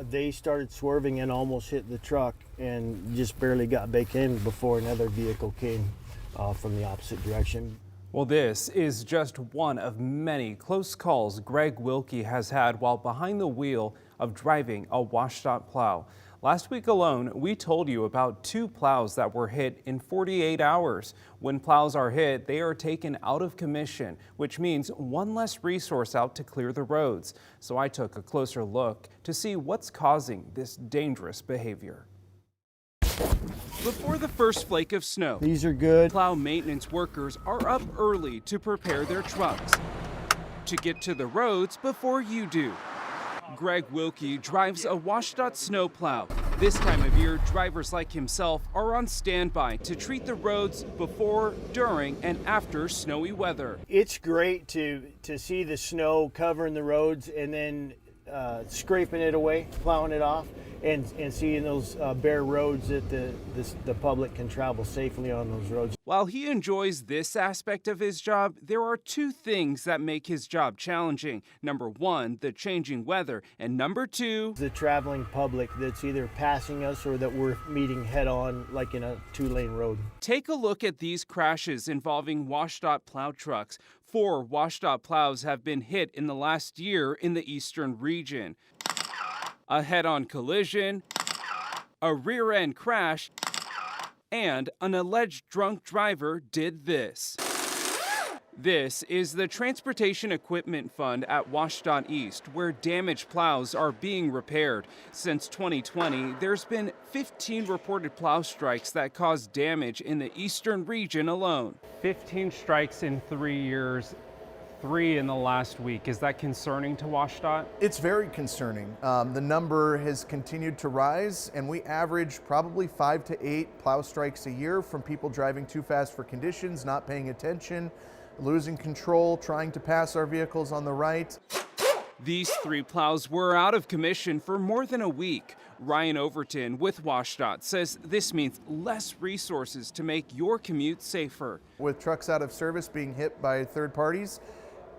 they started swerving and almost hit the truck and just barely got back in before another vehicle came from the opposite direction. Well, this is just one of many close calls Greg Wilkie has had while behind the wheel of driving a WSDOT plow. Last week alone, we told you about 2 plows that were hit in 48 hours. When plows are hit, they are taken out of commission, which means one less resource out to clear the roads. So I took a closer look to see what's causing this dangerous behavior. Before the first flake of snow, These are good. plow maintenance workers are up early to prepare their trucks to get to the roads before you do. Greg Wilkie drives a WSDOT snowplow. This time of year, drivers like himself are on standby to treat the roads before, during, and after snowy weather. It's great to see the snow covering the roads and then scraping it away, plowing it off, and seeing those bare roads that the public can travel safely on those roads. While he enjoys this aspect of his job, there are 2 things that make his job challenging. Number 1, the changing weather, and number 2, the traveling public that's either passing us or that we're meeting head on, like in a 2-lane road. Take a look at these crashes involving WSDOT plow trucks. 4 WSDOT plows have been hit in the last year in the eastern region. A head-on collision, a rear-end crash, and an alleged drunk driver did this. This is the Transportation Equipment Fund at WSDOT East, where damaged plows are being repaired. Since 2020, there's been 15 reported plow strikes that caused damage in the eastern region alone. 15 strikes in 3 years. 3 in the last week. Is that concerning to WSDOT? It's very concerning. The number has continued to rise, and we average probably 5 to 8 plow strikes a year from people driving too fast for conditions, not paying attention, losing control, trying to pass our vehicles on the right. These 3 plows were out of commission for more than a week. Ryan Overton with WSDOT says this means less resources to make your commute safer. With trucks out of service being hit by third parties,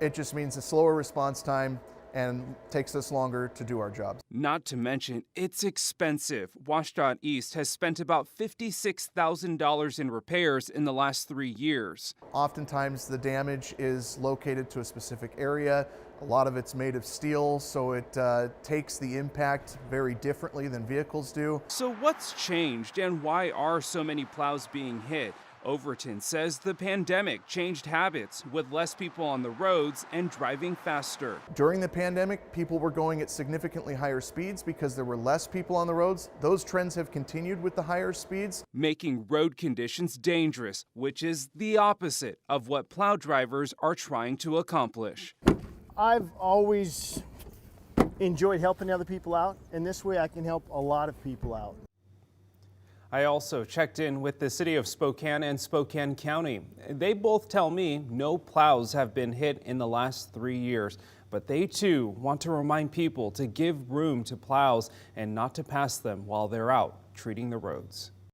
it just means a slower response time and takes us longer to do our jobs. Not to mention, it's expensive. WSDOT East has spent about $56,000 in repairs in the last 3 years. Oftentimes the damage is located to a specific area. A lot of it's made of steel, so it takes the impact very differently than vehicles do. So what's changed and why are so many plows being hit? Overton says the pandemic changed habits with less people on the roads and driving faster. During the pandemic, people were going at significantly higher speeds because there were less people on the roads. Those trends have continued with the higher speeds, making road conditions dangerous, which is the opposite of what plow drivers are trying to accomplish. I've always enjoyed helping other people out, and this way I can help a lot of people out. I also checked in with the city of Spokane and Spokane County. They both tell me no plows have been hit in the last 3 years, but they too want to remind people to give room to plows and not to pass them while they're out treating the roads.